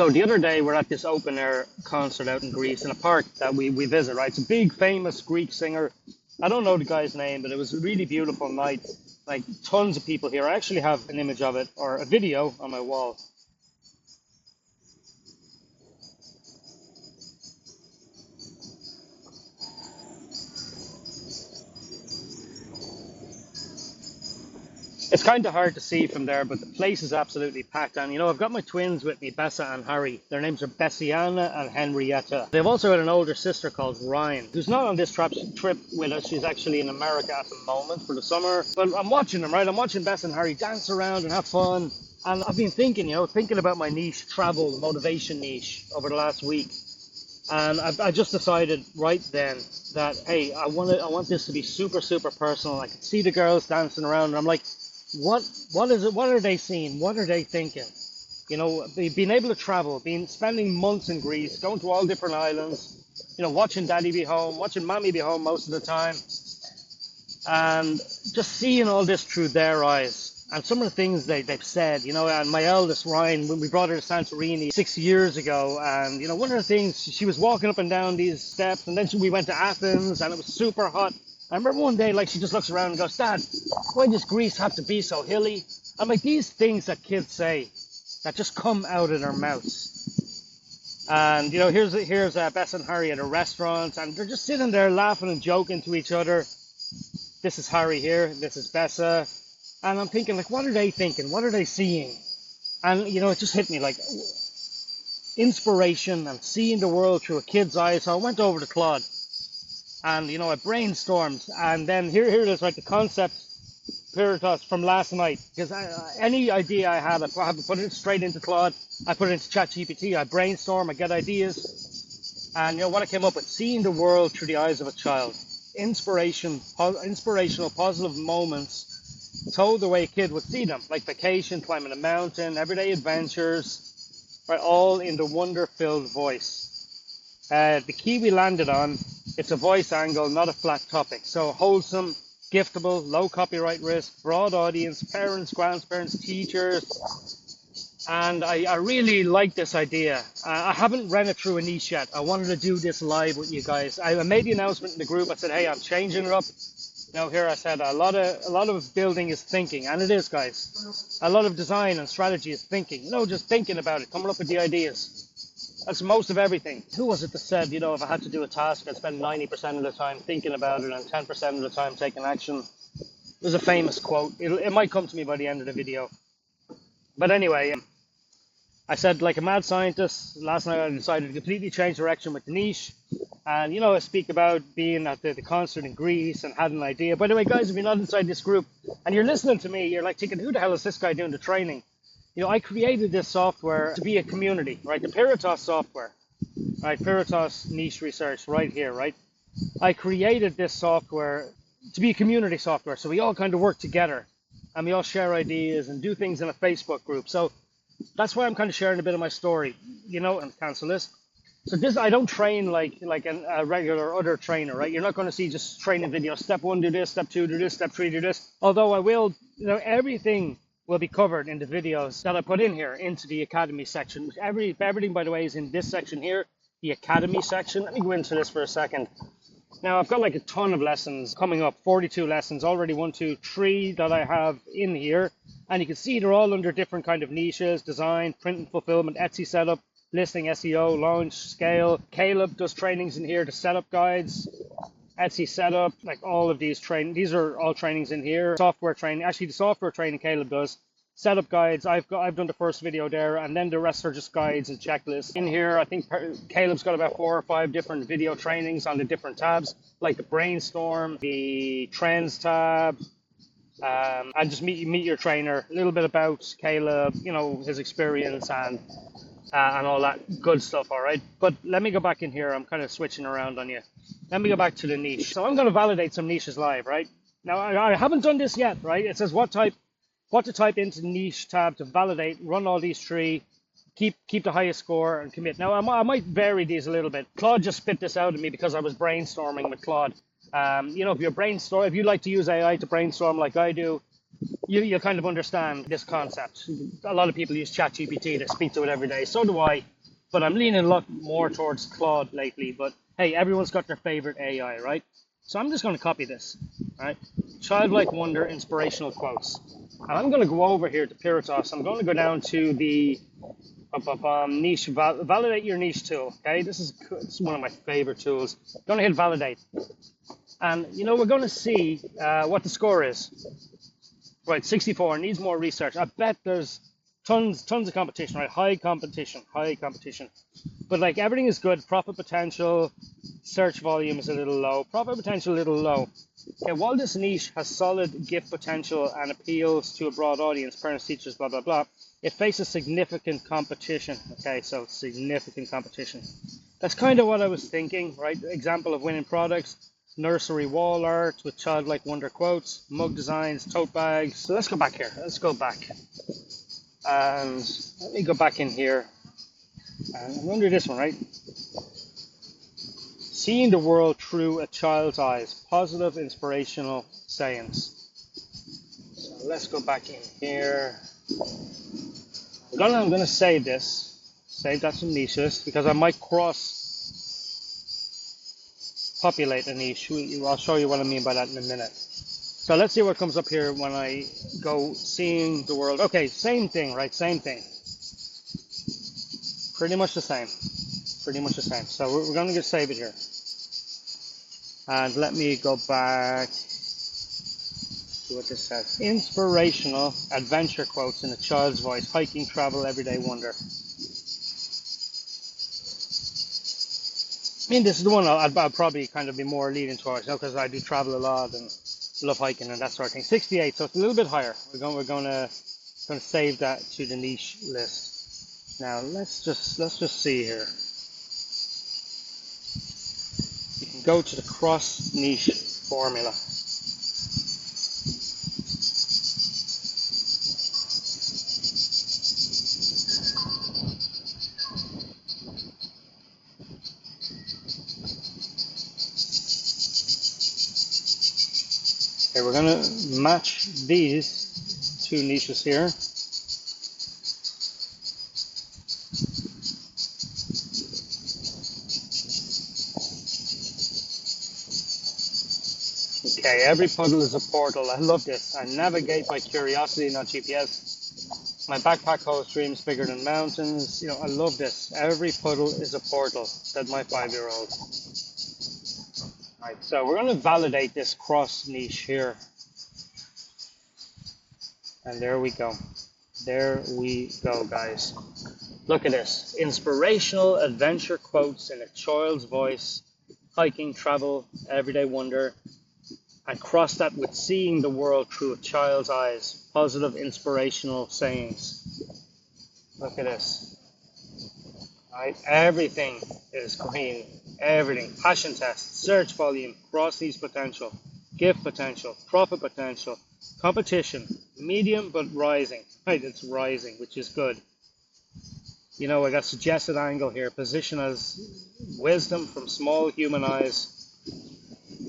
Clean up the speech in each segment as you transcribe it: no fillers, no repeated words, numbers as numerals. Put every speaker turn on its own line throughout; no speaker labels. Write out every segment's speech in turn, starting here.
So the other day we're at this open air concert out in Greece in a park that we visit, right? It's a big famous Greek singer. I don't know the guy's name, but it was a really beautiful night. Like tons of people here. I actually have an image of it or a video on my wall. It's kind of hard to see from there, but the place is absolutely packed. And, I've got my twins with me, Bessa and Harry. Their names are Bessiana and Henrietta. They've also got an older sister called Ryan, who's not on this trip with us. She's actually in America at the moment for the summer. But I'm watching them, right? I'm watching Bessa and Harry dance around and have fun. And I've been thinking, thinking about my niche, travel, motivation niche over the last week. And I just decided right then that, hey, I want this to be super, super personal. I could see the girls dancing around and I'm like, what is it? What are they seeing? What are they thinking? Being able to travel, spending months in Greece, going to all different islands, watching daddy be home, watching mommy be home most of the time, and just seeing all this through their eyes. And some of the things they've said, and my eldest, Ryan, when we brought her to Santorini 6 years ago, and, one of the things, she was walking up and down these steps, and then we went to Athens, and it was super hot. I remember one day, she just looks around and goes, Dad, why does Greece have to be so hilly? I'm like, these things that kids say that just come out of their mouths. And, here's Bess and Harry at a restaurant, and they're just sitting there laughing and joking to each other. This is Harry here, this is Bessa. And I'm thinking, what are they thinking? What are they seeing? And, it just hit me inspiration and seeing the world through a kid's eyes. So I went over to Claude. And, I brainstormed, and then here it is, right, the concept, Pyretos, from last night, because any idea I had, I put it straight into Claude, I put it into ChatGPT, I brainstorm, I get ideas, and, what I came up with, seeing the world through the eyes of a child, inspirational, positive moments, told the way a kid would see them, like vacation, climbing a mountain, everyday adventures, right, all in the wonder-filled voice. The key we landed on, it's a voice angle, not a flat topic. So wholesome, giftable, low copyright risk, broad audience, parents, grandparents, teachers. And I really like this idea. I haven't ran it through a niche yet. I wanted to do this live with you guys. I made the announcement in the group. I said, hey, I'm changing it up. Here I said a lot of building is thinking, and it is, guys. A lot of design and strategy is thinking. Just thinking about it, coming up with the ideas. That's most of everything. Who was it that said, if I had to do a task, I'd spend 90% of the time thinking about it and 10% of the time taking action? It was a famous quote. It might come to me by the end of the video. But anyway, I said, like a mad scientist, last night I decided to completely change direction with the niche. And, I speak about being at the concert in Greece and had an idea. By the way, guys, if you're not inside this group and you're listening to me, you're thinking, who the hell is this guy doing the training? I created this software to be a community, right? The Pyretos software, right? Pyretos niche research right here, right? I created this software to be a community software. So we all kind of work together and we all share ideas and do things in a Facebook group. So that's why I'm kind of sharing a bit of my story, and cancel this. So this, I don't train like a regular other trainer, right? You're not going to see just training videos. Step 1, do this. Step 2, do this. Step 3, do this. Although I will, everything will be covered in the videos that I put in here into the Academy section. Everything, by the way, is in this section here, the Academy section. Let me go into this for a second. Now, I've got a ton of lessons coming up, 42 lessons, already 1, 2, 3 that I have in here. And you can see they're all under different kind of niches: design, print and fulfillment, Etsy setup, listing, SEO, launch, scale. Caleb does trainings in here, the setup guides, Etsy setup, all of these these are all trainings in here. Software training, actually the software training Caleb does. Setup guides, I've done the first video there, and then the rest are just guides and checklists. In here, I think Caleb's got about 4 or 5 different video trainings on the different tabs, like the brainstorm, the trends tab, and just meet your trainer. A little bit about Caleb, his experience and all that good stuff, all right? But let me go back in here. I'm kind of switching around on you. Let me go back to the niche. So I'm going to validate some niches live, right? Now, I haven't done this yet, right? It says what to type into the niche tab to validate, run all these 3, keep the highest score and commit. Now, I might vary these a little bit. Claude just spit this out at me because I was brainstorming with Claude. If you like to use AI to brainstorm like I do, you kind of understand this concept. A lot of people use ChatGPT to speak to it every day. So do I, but I'm leaning a lot more towards Claude lately. But hey, everyone's got their favorite AI, right? So I'm just going to copy this, right? Childlike wonder, inspirational quotes. And I'm going to go over here to Pyretos. I'm going to go down to the niche, validate your niche tool. Okay, this is one of my favorite tools. I'm going to hit validate. And, we're going to see what the score is. Right, 64, needs more research. I bet there's tons of competition, right? High competition. But like everything is good. Profit potential, search volume is a little low. Profit potential a little low. Okay, while this niche has solid gift potential and appeals to a broad audience, parents, teachers, blah, blah, blah, it faces significant competition. Okay, so significant competition. That's kind of what I was thinking, right? Example of winning products. Nursery wall art with childlike wonder quotes, mug designs, tote bags. So let's go back here. Let's go back. And let me go back in here. And I'm going to do this one, right? Seeing the world through a child's eyes. Positive, inspirational sayings. So let's go back in here. I'm going to save this. Save that some niches because I might populate a niche. I'll show you what I mean by that in a minute. So let's see what comes up here when I go seeing the world. Okay, same thing, right? Same thing. Pretty much the same. So we're going to just save it here. And let me go back to what this says. Inspirational adventure quotes in a child's voice. Hiking, travel, everyday wonder. I mean, this is the one I'll probably kind of be more leaning towards, because I do travel a lot and love hiking and that sort of thing. 68, so it's a little bit higher. We're going to save that to the niche list. Now let's just see here. You can go to the cross niche formula. Okay, we're going to match these two niches here. Okay, every puddle is a portal. I love this. I navigate by curiosity, not GPS. My backpack holds dreams bigger than mountains. I love this. Every puddle is a portal, said my 5-year-old. Right, so we're going to validate this cross niche here. And there we go. There we go, guys. Look at this. Inspirational adventure quotes in a child's voice. Hiking, travel, everyday wonder. And cross that with seeing the world through a child's eyes. Positive, inspirational sayings. Look at this. Right? Everything is green. Everything. Passion test, search volume, cross niche potential, gift potential, profit potential, competition, medium but rising. Right, it's rising, which is good. I got suggested angle here. Position as wisdom from small human eyes.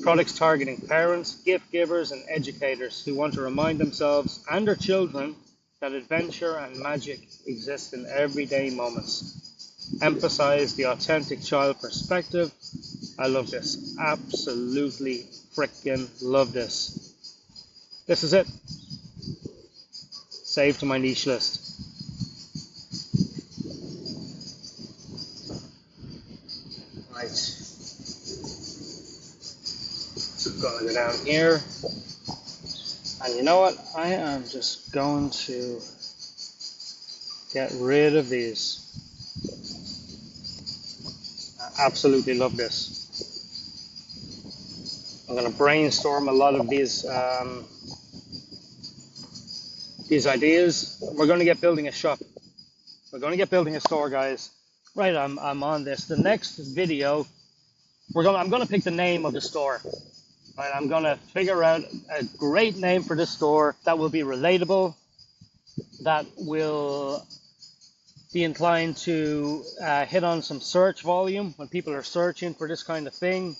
Products targeting parents, gift givers, and educators who want to remind themselves and their children that adventure and magic exist in everyday moments. Emphasize the authentic child perspective. I love this. Absolutely freaking love this. This is it. Save to my niche list. Right. So I'm going to go down here. And you know what? I am just going to get rid of these. I absolutely love this. I'm going to brainstorm a lot of these ideas. We're going to get building a shop. We're going to get building a store, guys. Right, I'm on this. The next video, I'm going to pick the name of the store. Right, I'm going to figure out a great name for this store that will be relatable, that will be inclined to hit on some search volume when people are searching for this kind of thing.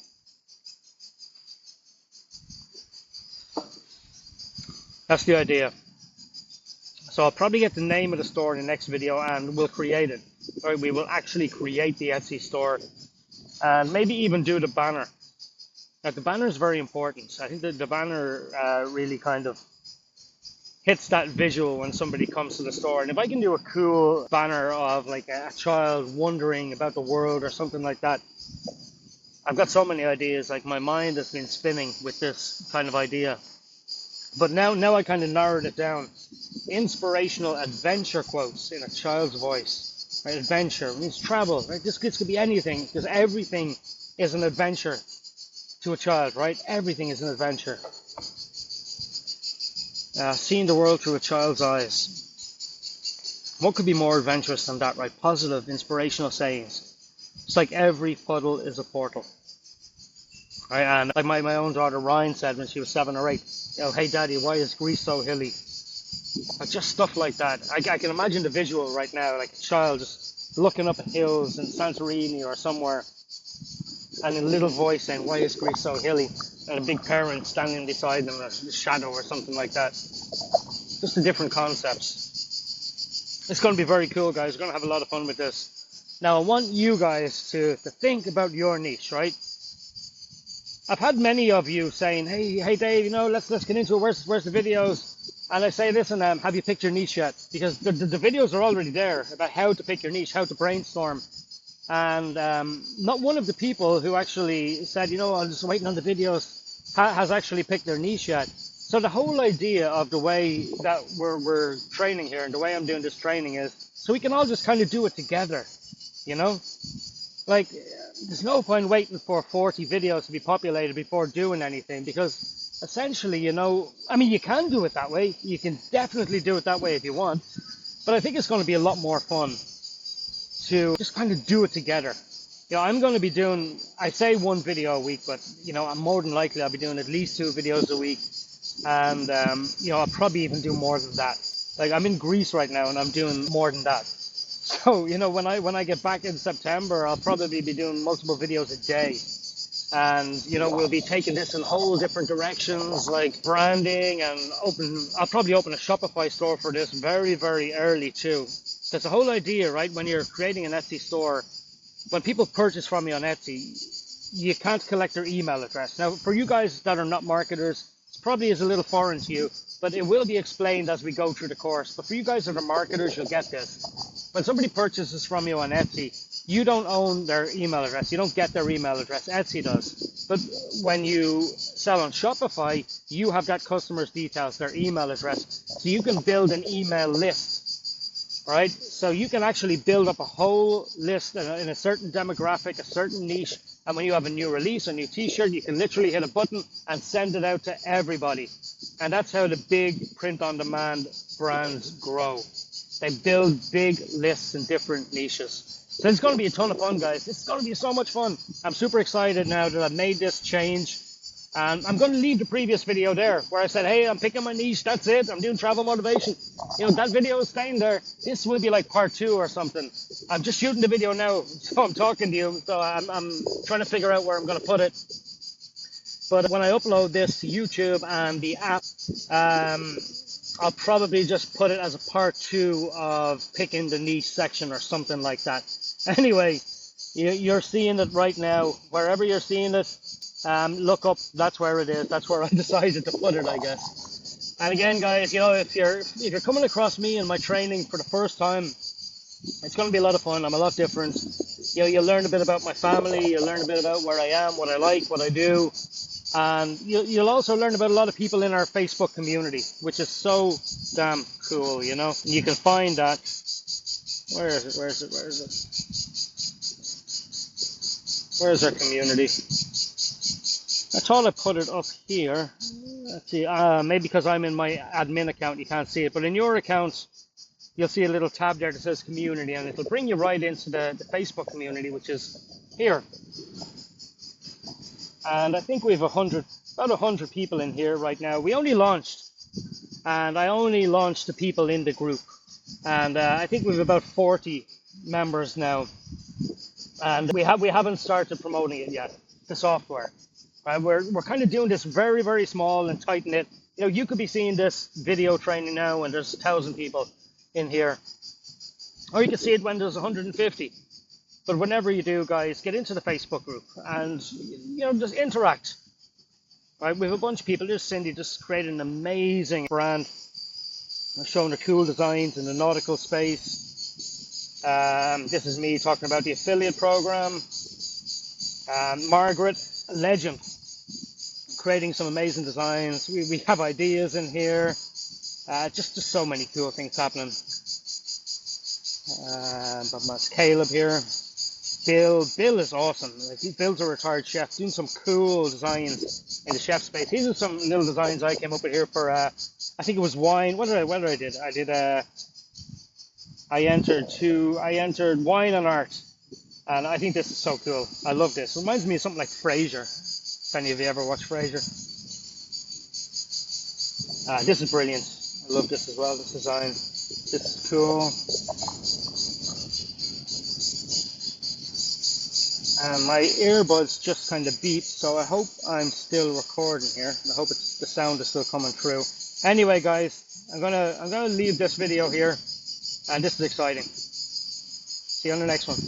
That's the idea. So I'll probably get the name of the store in the next video and we'll create it. Right, we will actually create the Etsy store and maybe even do the banner. Now the banner is very important. I think that the banner really kind of hits that visual when somebody comes to the store. And if I can do a cool banner of like a child wondering about the world or something like that, I've got so many ideas. Like my mind has been spinning with this kind of idea. But now I kind of narrowed it down. Inspirational adventure quotes in a child's voice. Right? Adventure means travel. Right? This could be anything, because everything is an adventure to a child, right? Everything is an adventure. Seeing the world through a child's eyes. What could be more adventurous than that, right? Positive, inspirational sayings. It's like every puddle is a portal. Right? And like my own daughter Ryan said when she was 7 or 8, hey daddy, why is Greece so hilly? Like just stuff like that. I can imagine the visual right now, like a child just looking up at hills in Santorini or somewhere, and in a little voice saying, why is Greece so hilly? And a big parent standing beside them, a shadow or something like that. Just the different concepts. It's going to be very cool, guys. We're going to have a lot of fun with this. Now, I want you guys to think about your niche, right? I've had many of you saying, hey Dave, let's get into it. Where's the videos? And I say, listen, have you picked your niche yet? Because the videos are already there about how to pick your niche, how to brainstorm. And not one of the people who actually said, I'm just waiting on the videos, has actually picked their niche yet. So the whole idea of the way that we're training here and the way I'm doing this training is so we can all just kind of do it together, Like, there's no point waiting for 40 videos to be populated before doing anything, because essentially, you can do it that way. You can definitely do it that way if you want. But I think it's going to be a lot more fun to just kind of do it together. I'm going to be doing, I say one video a week, but, I'm more than likely I'll be doing at least 2 videos a week. And, I'll probably even do more than that. Like, I'm in Greece right now and I'm doing more than that. So, when I get back in September, I'll probably be doing multiple videos a day. And, we'll be taking this in whole different directions, like branding, and I'll probably open a Shopify store for this very, very early too. Because the whole idea, right, when you're creating an Etsy store, when people purchase from you on Etsy, you can't collect their email address. Now, for you guys that are not marketers, it probably is a little foreign to you, but it will be explained as we go through the course. But for you guys that are marketers, you'll get this. When somebody purchases from you on Etsy, you don't own their email address. You don't get their email address. Etsy does. But when you sell on Shopify, you have that customer's details, their email address. So you can build an email list, right? So you can actually build up a whole list in a certain demographic, a certain niche. And when you have a new release, a new t-shirt, you can literally hit a button and send it out to everybody. And that's how the big print-on-demand brands grow. They build big lists in different niches. So it's going to be a ton of fun, guys. It's going to be so much fun. I'm super excited now that I've made this change. And I'm going to leave the previous video there where I said, hey, I'm picking my niche. That's it. I'm doing travel motivation. That video is staying there. This will be like part 2 or something. I'm just shooting the video now, so I'm talking to you. So I'm trying to figure out where I'm going to put it. But when I upload this to YouTube and the app, I'll probably just put it as a part 2 of picking the niche section or something like that. Anyway, you're seeing it right now. Wherever you're seeing it, look up. That's where it is. That's where I decided to put it, I guess. And again, guys, if you're coming across me in my training for the first time, it's going to be a lot of fun. I'm a lot different. You'll learn a bit about my family. You'll learn a bit about where I am, what I like, what I do. And you'll also learn about a lot of people in our Facebook community, which is so damn cool, You can find that. Where is it? Where's our community? I thought I put it up here. Let's see. Maybe because I'm in my admin account, you can't see it. But in your account, you'll see a little tab there that says community, and it'll bring you right into the Facebook community, which is here. And I think we have about 100 people in here right now. We only launched, and I only launched the people in the group. And I think we have about 40 members now. And we haven't started promoting it yet, the software. Right? We're kind of doing this very, very small and tight knit. You know, you could be seeing this video training now and there's 1,000 people in here, or you can see it when there's 150. But whenever you do, guys, get into the Facebook group and, you know, just interact. Right, we have a bunch of people. There's Cindy just created an amazing brand, showing the cool designs in the nautical space. This is me talking about the affiliate program. Margaret, a legend, creating some amazing designs. We have ideas in here. Just so many cool things happening. Caleb here. Bill is awesome. Like, Bill's a retired chef doing some cool designs in the chef space. These are some little designs I came up with here for, I think it was wine. What did I did? I entered wine and art. And I think this is so cool. I love this. It reminds me of something like Frasier. If any of you ever watch Frasier. This is brilliant. I love this as well, this design. This is cool. My earbuds just kind of beeped, so I hope I'm still recording here. I hope the sound is still coming through. Anyway, guys, I'm gonna leave this video here, and this is exciting. See you on the next one.